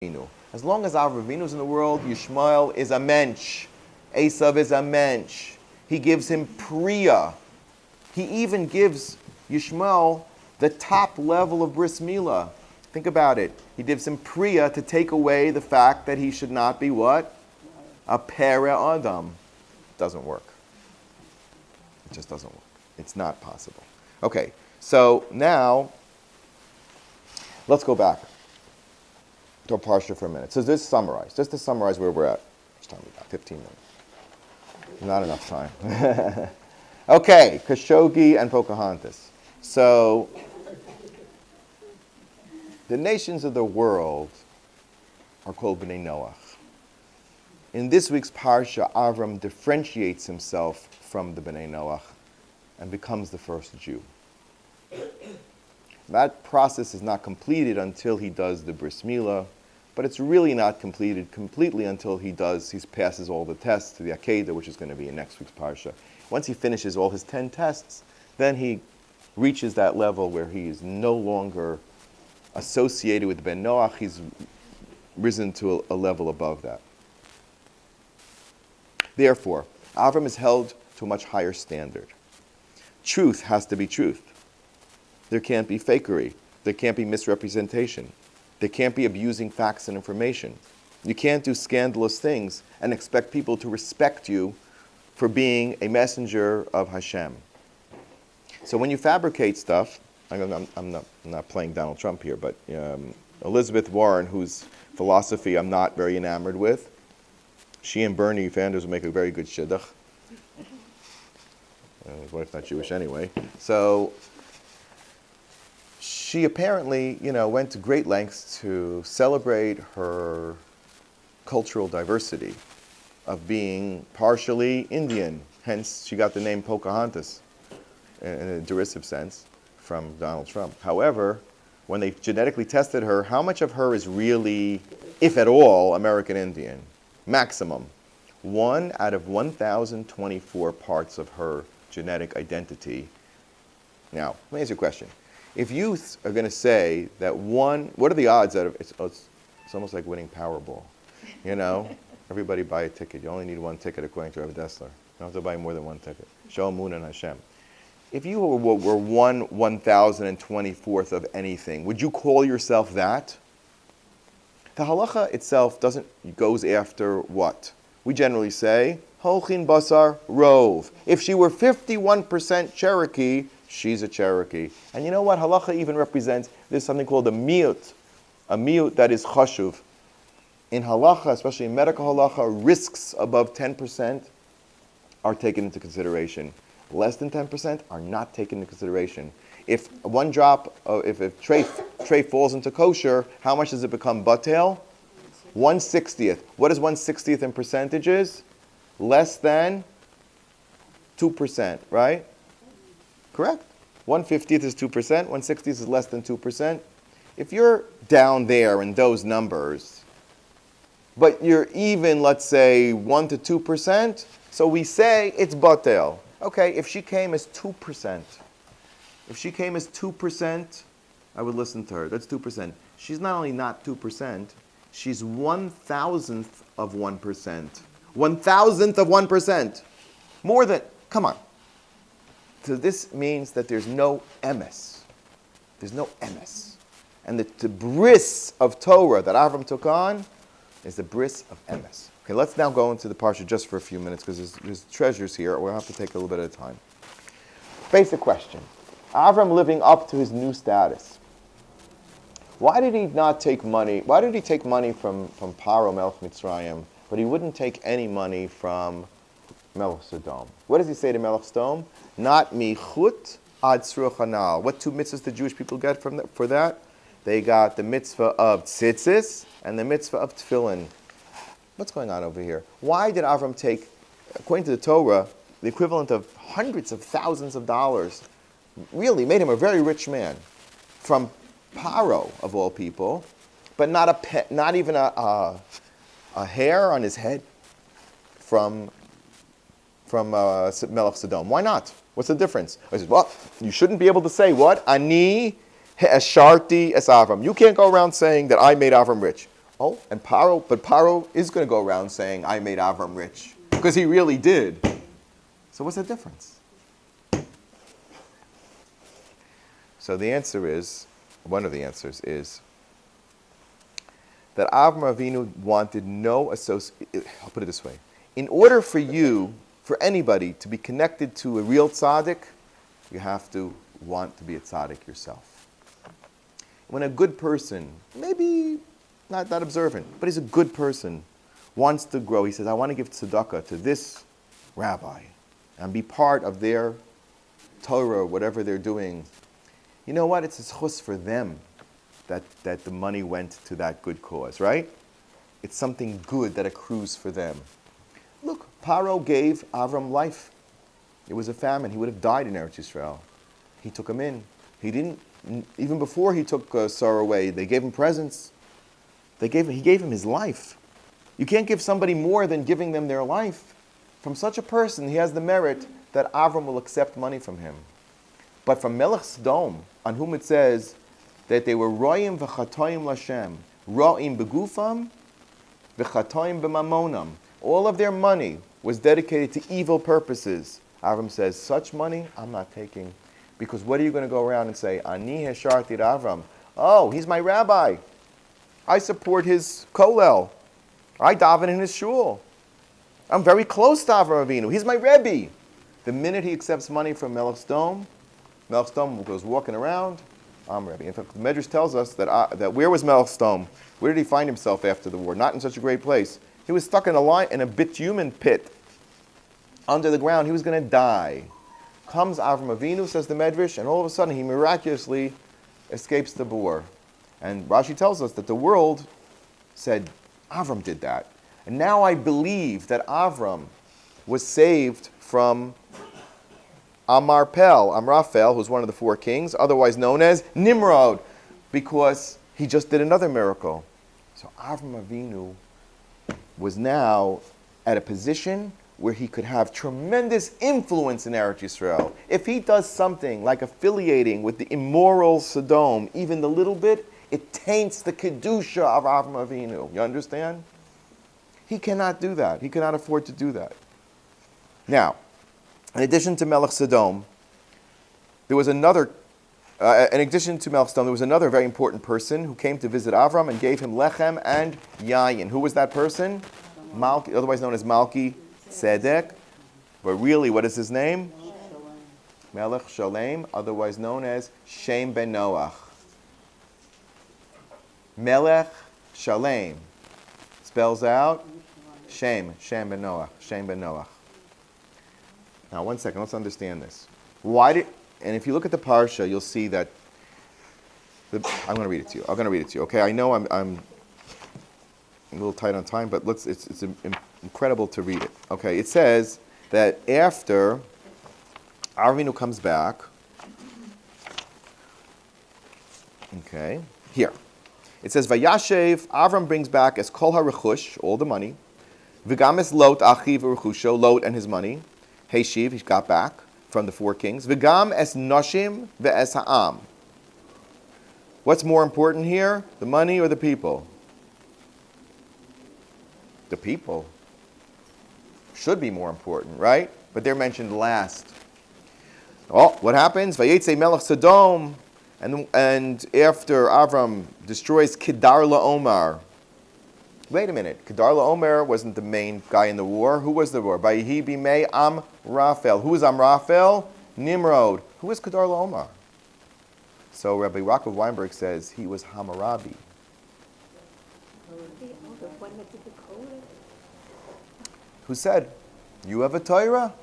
Avinu. As long as Avinu is in the world, Yishmael is a mensch. Esav is a mensch. He gives him Priya. He even gives Yishmael the top level of bris milah. Think about it. He gives him Priya to take away the fact that he should not be what? A pere adam. Doesn't work. It just doesn't work. It's not possible. Okay, so now let's go back to a parsha for a minute. So just to summarize where we're at. How much time we got? 15 minutes. Not enough time. Okay, Khashoggi and Pocahontas. So the nations of the world are called Bnei Noach. In this week's parsha, Avram differentiates himself from the Bnei Noach and becomes the first Jew. That process is not completed until he does the bris milah, but it's really not completed completely until he passes all the tests to the Akedah, which is going to be in next week's parsha. Once he finishes all his 10 tests, then he reaches that level where he is no longer associated with Ben Noach. He's risen to a level above that. Therefore, Avram is held to a much higher standard. Truth has to be truth. There can't be fakery. There can't be misrepresentation. There can't be abusing facts and information. You can't do scandalous things and expect people to respect you for being a messenger of Hashem. So when you fabricate stuff, I'm not playing Donald Trump here, but Elizabeth Warren, whose philosophy I'm not very enamored with, she and Bernie Sanders would make a very good shidduch. His wife's not Jewish anyway. So she apparently, went to great lengths to celebrate her cultural diversity of being partially Indian. Hence, she got the name Pocahontas in a derisive sense from Donald Trump. However, when they genetically tested her, how much of her is really, if at all, American Indian? Maximum. 1 out of 1,024 parts of her genetic identity. Now, let me ask you a question. If you are going to say that what are the odds that it's almost like winning Powerball? Everybody buy a ticket. You only need one ticket according to Rabbi Dessler. You don't have to buy more than one ticket. Show Moon and Hashem. If you were 1,024th of anything, would you call yourself that? The halacha itself goes after what? We generally say, Holchin Basar Rov. If she were 51% Cherokee, she's a Cherokee. And you know what halacha even represents? There's something called a miut that is chashuv. In halacha, especially in medical halacha, risks above 10% are taken into consideration. Less than 10% are not taken into consideration. If one drop, if a tray falls into kosher, how much does it become batel? 1/60th. What is 1/60th in percentages? Less than 2%, right? Correct. 1/50th is 2%, 1/60th is less than 2%. If you're down there in those numbers, but you're even, let's say, 1 to 2%, so we say it's batel. Okay, if she came as 2%, I would listen to her. That's 2%. She's not only not 2%, she's 1,000th of 1%. 1,000th of 1%. More than, come on. So this means that there's no emes. There's no emes. And the bris of Torah that Avram took on is the bris of emes. Okay, let's now go into the parsha just for a few minutes because there's treasures here. We'll have to take a little bit at a time. Basic question. Avram living up to his new status. Why did he not take money? Why did he take money from Paro Melech Mitzrayim, but he wouldn't take any money from Melech Sodom? What does he say to Melech Sodom? Not michut ad tzruach hanal. What 2 mitzvahs did Jewish people get for that? They got the mitzvah of tzitzis and the mitzvah of tefillin. What's going on over here? Why did Avram take, according to the Torah, the equivalent of hundreds of thousands of dollars, really made him a very rich man, from Paro, of all people, but not even a hair on his head from Melech Sodom? Why not? What's the difference? He says, well, you shouldn't be able to say what? Ani Esharti es Avram. You can't go around saying that I made Avram rich. Oh, and Paro is going to go around saying, I made Avram rich. Because he really did. So what's the difference? So the answer is, one of the answers is, that Avraham Avinu wanted no association. I'll put it this way. In order for you, for anybody, to be connected to a real tzaddik, you have to want to be a tzaddik yourself. When a good person, maybe not that observant, but he's a good person, wants to grow, he says, I want to give tzedakah to this rabbi and be part of their Torah, whatever they're doing. You know what? It's a zchus for them that the money went to that good cause, right? It's something good that accrues for them. Look, Paro gave Avram life. It was a famine. He would have died in Eretz Yisrael. He took him in. He didn't, even before he took Sarah away, they gave him presents. He gave him his life. You can't give somebody more than giving them their life. From such a person, he has the merit that Avram will accept money from him. But from Melech Sodom, on whom it says that they were ro'im v'chatoim l'Hashem, ro'im begufam v'chatoim b'mamonam. All of their money was dedicated to evil purposes. Avram says, such money I'm not taking. Because what are you going to go around and say, Ani hesharti Avram? Oh, he's my rabbi. I support his kollel. I daven in his shul. I'm very close to Avraham Avinu. He's my Rabbi. The minute he accepts money from Melech Sodom goes walking around, I'm Rabbi. In fact, the Medrash tells us that where was Melech Sodom? Where did he find himself after the war? Not in such a great place. He was stuck in a bitumen pit under the ground. He was going to die. Comes Avraham Avinu, says the Medrash, and all of a sudden he miraculously escapes the bore. And Rashi tells us that the world said, Avram did that. And now I believe that Avram was saved from Amraphel, who's one of the four kings, otherwise known as Nimrod, because he just did another miracle. So Avraham Avinu was now at a position where he could have tremendous influence in Eretz Yisrael. If he does something like affiliating with the immoral Sodom, even the little bit, it taints the Kedusha of Avraham Avinu. You understand? He cannot do that. He cannot afford to do that. Now, in addition to Melech Sodom, there was another very important person who came to visit Avram and gave him lechem and yayin. Who was that person? Malki, otherwise known as Malki Tzedek. But really, what is his name? Melech Shalem, otherwise known as Shem ben Noach. Melech Shalem spells out Shem ben Noach. Now, one second, let's understand this. And if you look at the parsha, you'll see that. I'm going to read it to you. Okay, I know I'm a little tight on time, but it's incredible to read it. Okay, it says that after Avinu comes back. Okay, here it says Vayashev. Avram brings back as kol harechush, all the money. V'gam es Lot achiv v'rechusho, Lot and his money. Heshiv, he got back from the four kings. V'gam es noshim ve'es ha'am. What's more important here, the money or the people? The people should be more important, right? But they're mentioned last. Oh, what happens? Vayetze Melech Sodom, and after Avram destroys Kedar LaOmer. Wait a minute. Kedar LaOmer wasn't the main guy in the war. Who was the war? Vayihi bimei Amraphel. Who is Amraphel? Nimrod. Who was Kedar LaOmer? So Rabbi Yaacov Weinberg says he was Hammurabi. Who said, you have a Torah?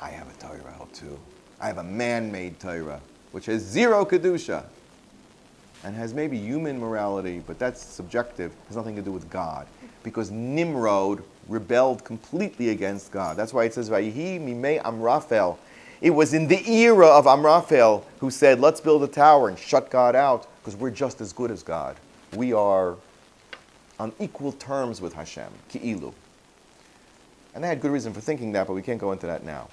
I have a Torah too. I have a man-made Torah, which has zero Kedusha. And has maybe human morality, but that's subjective. It has nothing to do with God. Because Nimrod rebelled completely against God. That's why it says, Vayihi mimei Amraphel. It was in the era of Amraphel who said, let's build a tower and shut God out, because we're just as good as God. We are on equal terms with Hashem, ki'ilu. And they had good reason for thinking that, but we can't go into that now.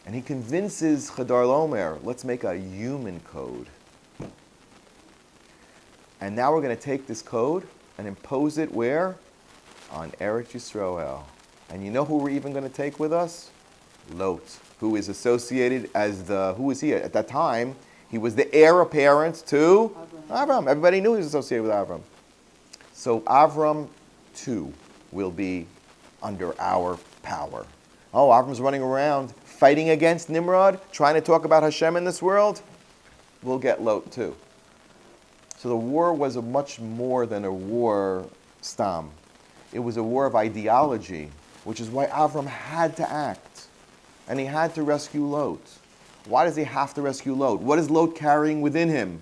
And he convinces Kedar LaOmer, let's make a human code. And now we're going to take this code and impose it where? On Eretz Yisrael. And you know who we're even going to take with us? Lot, who is associated as who is he? At that time, he was the heir apparent to Avraham. Everybody knew he was associated with Avraham. So Avraham, too, will be under our power. Oh, Avram's running around fighting against Nimrod, trying to talk about Hashem in this world. We'll get Lot, too. So the war was much more than a war stam. It was a war of ideology, which is why Avram had to act. And he had to rescue Lot. Why does he have to rescue Lot? What is Lot carrying within him?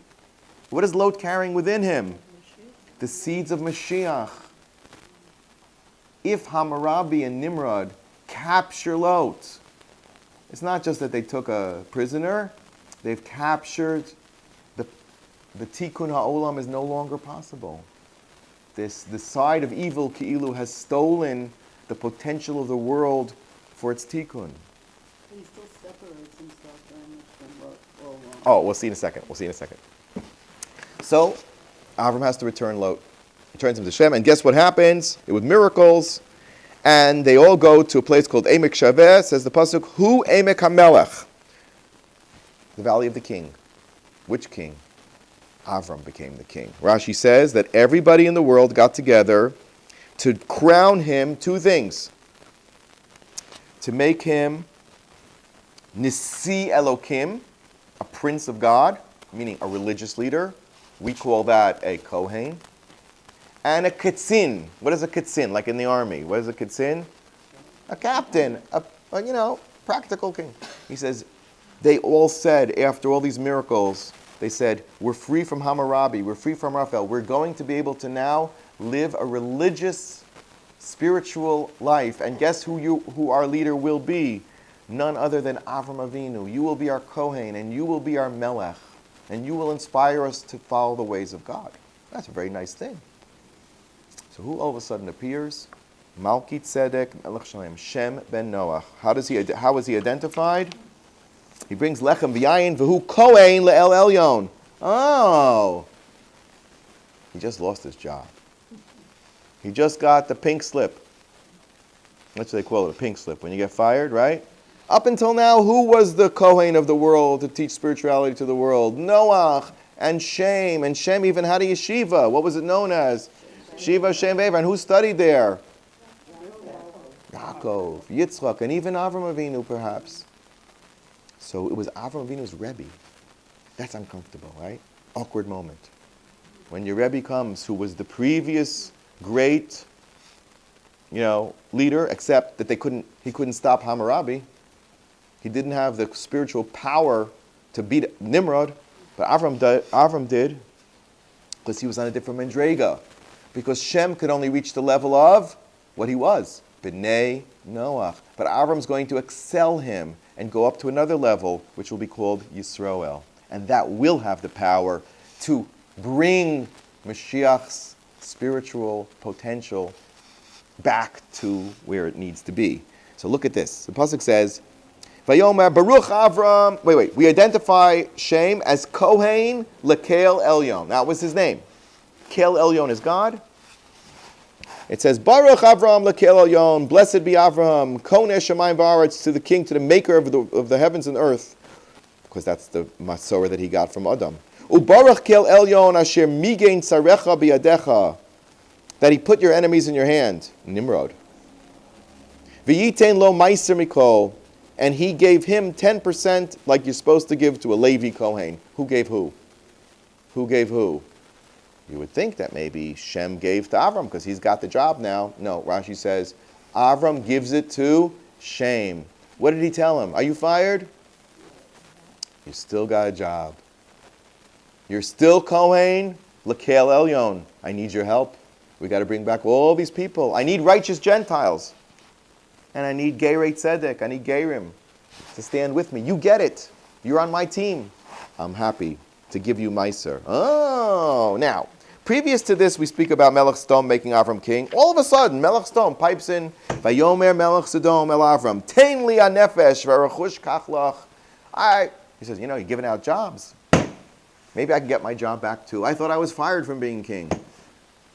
What is Lot carrying within him? The seeds of Mashiach. If Hammurabi and Nimrod capture Lot, it's not just that they took a prisoner, they've captured the tikkun ha'olam is no longer possible. The side of evil, Ki'ilu, has stolen the potential of the world for its tikkun. He still separates himself very much from Lot. Oh, we'll see in a second. So, Avram has to return Lot. He turns him to Shem, and guess what happens? It was miracles, and they all go to a place called Emek Shaveh. Says the pasuk, Hu Emek HaMelech, the valley of the king. Which king? Avram became the king. Rashi says that everybody in the world got together to crown him two things. To make him Nisi Elokim, a prince of God, meaning a religious leader. We call that a Kohen. And a Ketzin. What is a Ketzin? Like in the army. What is a Ketzin? A captain. A practical king. He says, they all said, after all these miracles, they said, we're free from Hammurabi, we're free from Raphael. We're going to be able to now live a religious, spiritual life. And guess who our leader will be? None other than Avram Avinu. You will be our Kohen, and you will be our Melech. And you will inspire us to follow the ways of God. That's a very nice thing. So who all of a sudden appears? Malki Tzedek Melech Shalem, Shem ben Noach. How is he identified? He brings lechem v'yayin v'hu kohen le'el elyon. Oh, he just lost his job. He just got the pink slip. That's what they call it, a pink slip. When you get fired, right? Up until now, who was the kohen of the world to teach spirituality to the world? Noach and Shem. And Shem even had a yeshiva. What was it known as? Shiva Shem Ve'ever. And who studied there? Yaacov, Yitzchak, and even Avraham Avinu, perhaps. So it was Avraham Avinu's Rebbe. That's uncomfortable, right? Awkward moment. When your Rebbe comes, who was the previous great, leader, except that he couldn't stop Hammurabi. He didn't have the spiritual power to beat Nimrod, but Avram did, because he was on a different mandrega. Because Shem could only reach the level of what he was, B'nai Noach. But Avram's going to excel him and go up to another level, which will be called Yisroel. And that will have the power to bring Mashiach's spiritual potential back to where it needs to be. So look at this. The pasuk says, Vayomer Baruch Avram. We identify Shem as Kohen Lekel Elyon. That was his name. Kel Elyon is God. It says, Baruch Avram Lekel Elyon. Blessed be Avram. Koneh Shemayim V'aretz, to the king, to the maker of the heavens and earth. Because that's the Masorah that he got from Adam. Ubaruch Kel Elyon Asher Migein Tzarecha Biyadecha. That he put your enemies in your hand. Nimrod. V'yitein lo meiser mikol. And he gave him 10% like you're supposed to give to a Levi Kohen. Who gave who? Who gave who? You would think that maybe Shem gave to Avram because he's got the job now. No, Rashi says, Avram gives it to Shem. What did he tell him? Are you fired? You still got a job. You're still Kohen, Lekel Elyon. I need your help. We got to bring back all these people. I need righteous Gentiles. And I need Geirei Tzedek. I need Geirim to stand with me. You get it. You're on my team. I'm happy to give you Meiser. Oh, now, previous to this, we speak about Melech Sodom making Avram king. All of a sudden, Melech Sodom pipes in, Vayomer Melech Sodom el Avram, Tein li hanefesh v'arachush kachlach. He says, you're giving out jobs. Maybe I can get my job back too. I thought I was fired from being king.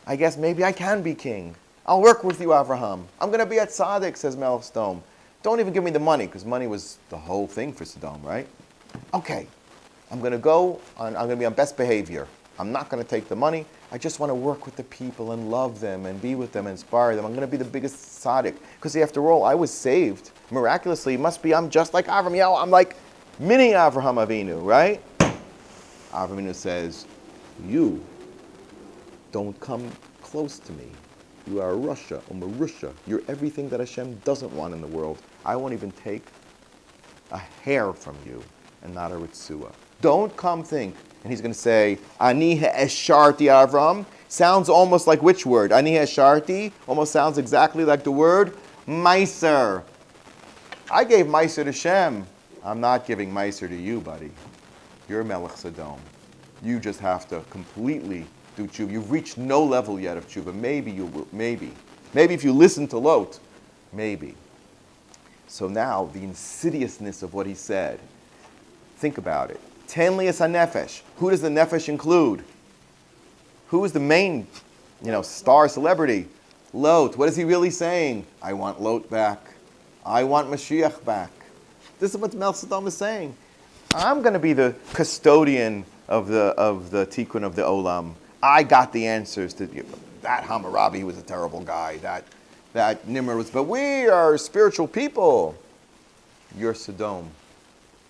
I guess maybe I can be king. I'll work with you, Avraham. I'm going to be at Tzaddik, says Melech Sodom. Don't even give me the money, because money was the whole thing for Sodom, right? Okay, I'm going to be on best behavior. I'm not going to take the money. I just want to work with the people and love them and be with them and inspire them. I'm going to be the biggest tzaddik. Because after all, I was saved. Miraculously, it must be I'm just like Avraham. Yo, I'm like mini Avraham Avinu, right? Avraham Avinu says, you don't come close to me. You are a Russia, or Marusha. You're everything that Hashem doesn't want in the world. I won't even take a hair from you and not a ritzua. Don't come think. And he's going to say, Ani ha'esharti Avram. Sounds almost like which word? Ani ha'esharti. Almost sounds exactly like the word Meiser. I gave Meiser to Shem. I'm not giving Meiser to you, buddy. You're Melech Sodom. You just have to completely do tshuva. You've reached no level yet of tshuva. Maybe you will. Maybe. Maybe if you listen to Lot. Maybe. So now, the insidiousness of what he said. Think about it. Ten lias hanefesh. Who does the nefesh include? Who is the main, star celebrity? Lot. What is he really saying? I want Lot back. I want Mashiach back. This is what Melech Sodom is saying. I'm going to be the custodian of the tikkun of the olam. I got the answers to that Hammurabi. He was a terrible guy. That Nimrod was. But we are spiritual people. You're Sodom.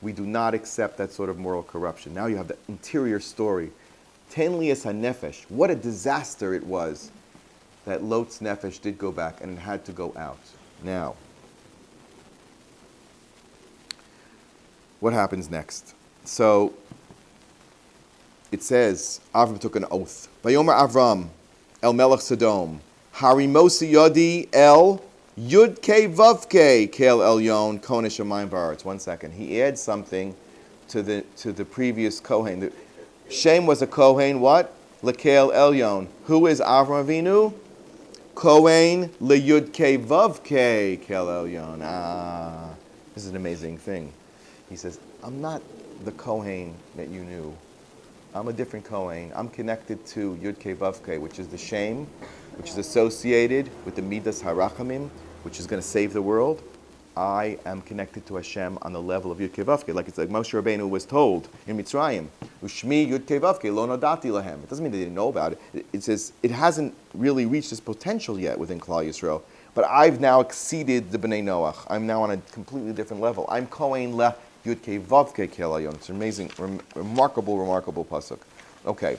We do not accept that sort of moral corruption. Now you have the interior story. Ten lias hanefesh. What a disaster it was that Lot's nefesh did go back and it had to go out. Now, what happens next? So, it says, Avram took an oath. Vayomer Avram el melech Sodom, harimosi yodi el Yud-Ke Vav-Ke Kel Elyon Kone Shamayim V'Aretz. 1 second. He adds something to the previous Kohen. Shem was a Kohen, what? Lekel Elyon. Who is Avraham Avinu? Kohen Le-Yud-Ke Vav-Ke Kel Elyon. This is an amazing thing. He says, I'm not the Kohen that you knew. I'm a different Kohen. I'm connected to Yud-Ke Vav-Ke, which is the Shem, which is associated with the Midas HaRachamim, which is going to save the world. I am connected to Hashem on the level of Yud-Ke Vav-Ke. Like it's like Moshe Rabbeinu was told in Mitzrayim, Ushmi Yud-Ke Vav-Ke lo nodati lahem. It doesn't mean they didn't know about it. It says it hasn't really reached its potential yet within Klal Yisrael. But I've now exceeded the Bnei Noach. I'm now on a completely different level. I'm Kohen le Yud-Ke Vav-Ke Kel Elyon. It's an amazing, remarkable pasuk. Okay,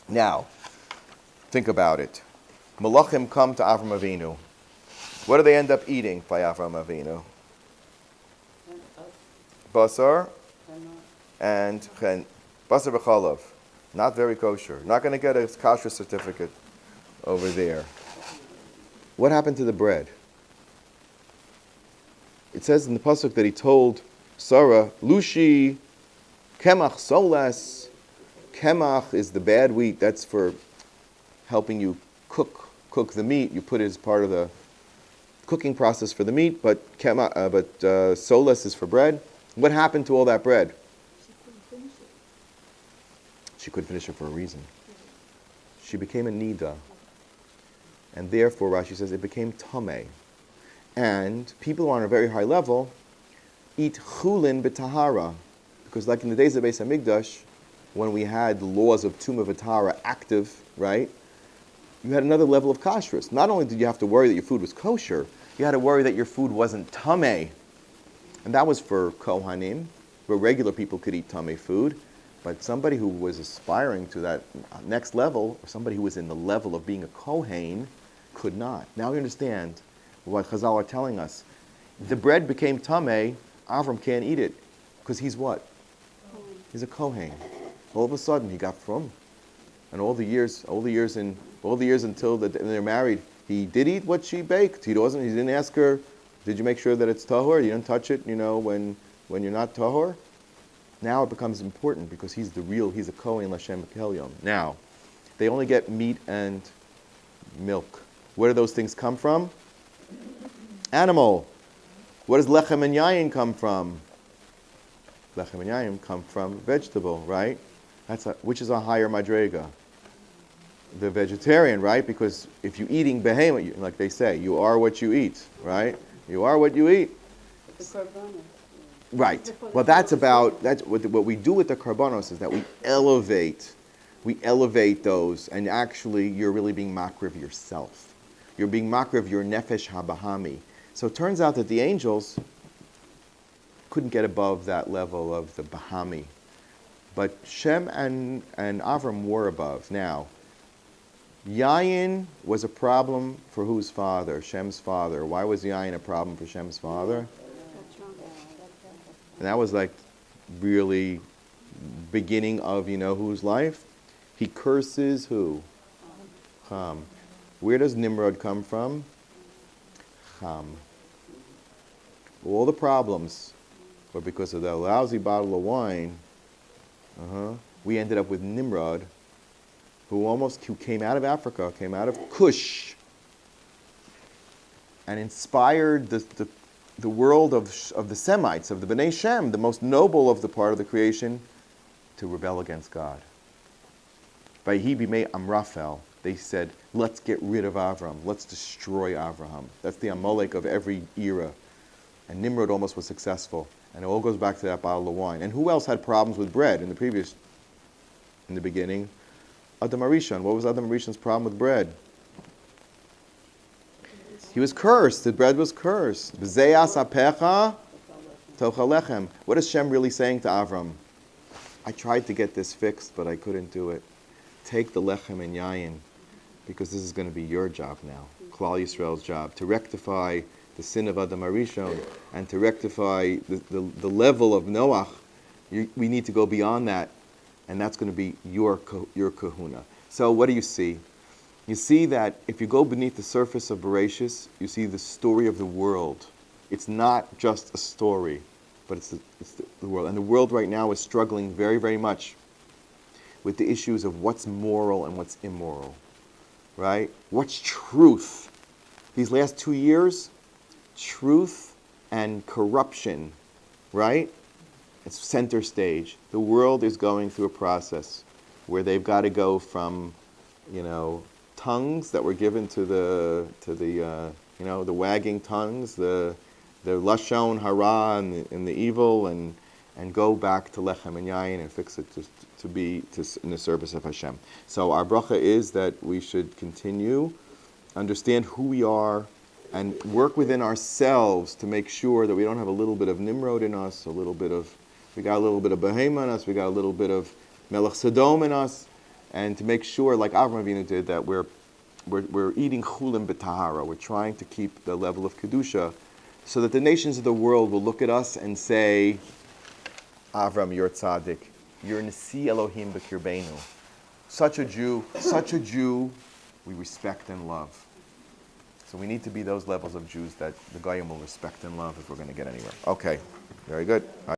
now, think about it. Malachim come to Avraham Avinu. What do they end up eating by Avraham Avinu? Basar and basar v'chalav. Not very kosher. Not going to get a kosher certificate over there. What happened to the bread? It says in the pasuk that he told Sarah, Lushi, Kemach solas. Kemach is the bad wheat. That's for helping you cook the meat. You put it as part of the cooking process for the meat, but solas is for bread. What happened to all that bread? She couldn't finish it for a reason. She became a nida. And therefore, Rashi says, it became tameh. And people who are on a very high level eat chulin b'tahara. Because like in the days of Beis HaMikdash, when we had the laws of Tumah v'Tahara active, right? You had another level of kashrus. Not only did you have to worry that your food was kosher, you had to worry that your food wasn't tameh. And that was for kohanim, where regular people could eat tameh food. But somebody who was aspiring to that next level, or somebody who was in the level of being a kohen, could not. Now we understand what Chazal are telling us. The bread became tameh, Avram can't eat it. Because he's what? He's a kohen. All of a sudden he got from. And all the years until they're married, he did eat what she baked. He didn't ask her, did you make sure that it's tahor? You didn't touch it, when you're not tahor? Now it becomes important because he's a kohen l'Hashem Kelyom. Now, they only get meat and milk. Where do those things come from? Animal. Where does lechem and yayin come from? Lechem and yayin come from vegetable, right? Which is a higher madrega? the vegetarian, right? Because if you're eating behemoth, like they say, you are what you eat, right? You are what you eat. The korbanos. Right. Well, that's what we do with the karbanos is that we elevate those, and actually you're really being makriv yourself. You're being makriv your nefesh habahami. So it turns out that the angels couldn't get above that level of the bahami. But Shem and Avram were above. Now, Yayin was a problem for whose father? Shem's father. Why was Yayin a problem for Shem's father? And that was like really beginning of, whose life? He curses who? Ham. Where does Nimrod come from? Ham. All the problems were because of that lousy bottle of wine. We ended up with Nimrod, who came out of Africa, came out of Cush, and inspired the world of the Semites, of the Bnei Shem, the most noble of the part of the creation, to rebel against God. Vayhi bimei Amraphel, they said, let's get rid of Avram, let's destroy Avraham. That's the Amalek of every era. And Nimrod almost was successful. And it all goes back to that bottle of wine. And who else had problems with bread in the beginning? Adam Arishon. What was Adam Arishon's problem with bread? He was cursed. The bread was cursed. B'zeyas apecha tochel lechem. What is Shem really saying to Avram? I tried to get this fixed, but I couldn't do it. Take the lechem and yayin, because this is going to be your job now, Klal Yisrael's job, to rectify the sin of Adam Arishon and to rectify the level of Noach. We need to go beyond that, and that's going to be your kahuna. So what do you see? You see that if you go beneath the surface of Bereshis, you see the story of the world. It's not just a story, but it's the world. And the world right now is struggling very, very much with the issues of what's moral and what's immoral, right? What's truth? These last 2 years, truth and corruption, right? It's center stage. The world is going through a process where they've got to go from, tongues that were given to the wagging tongues, the lashon hara and the evil, and go back to lechem and yayin and fix it to be in the service of Hashem. So our bracha is that we should continue, understand who we are, and work within ourselves to make sure that we don't have a little bit of Nimrod in us, we got a little bit of Behema in us, we got a little bit of Melech Sodom in us, and to make sure, like Avraham Avinu did, that we're eating chulim b'tahara. We're trying to keep the level of kedusha, so that the nations of the world will look at us and say, Avram, you're tzaddik. You're Nasi Elohim b'kirbeinu. Such a Jew, we respect and love. So we need to be those levels of Jews that the Goyim will respect and love if we're going to get anywhere. Okay, very good.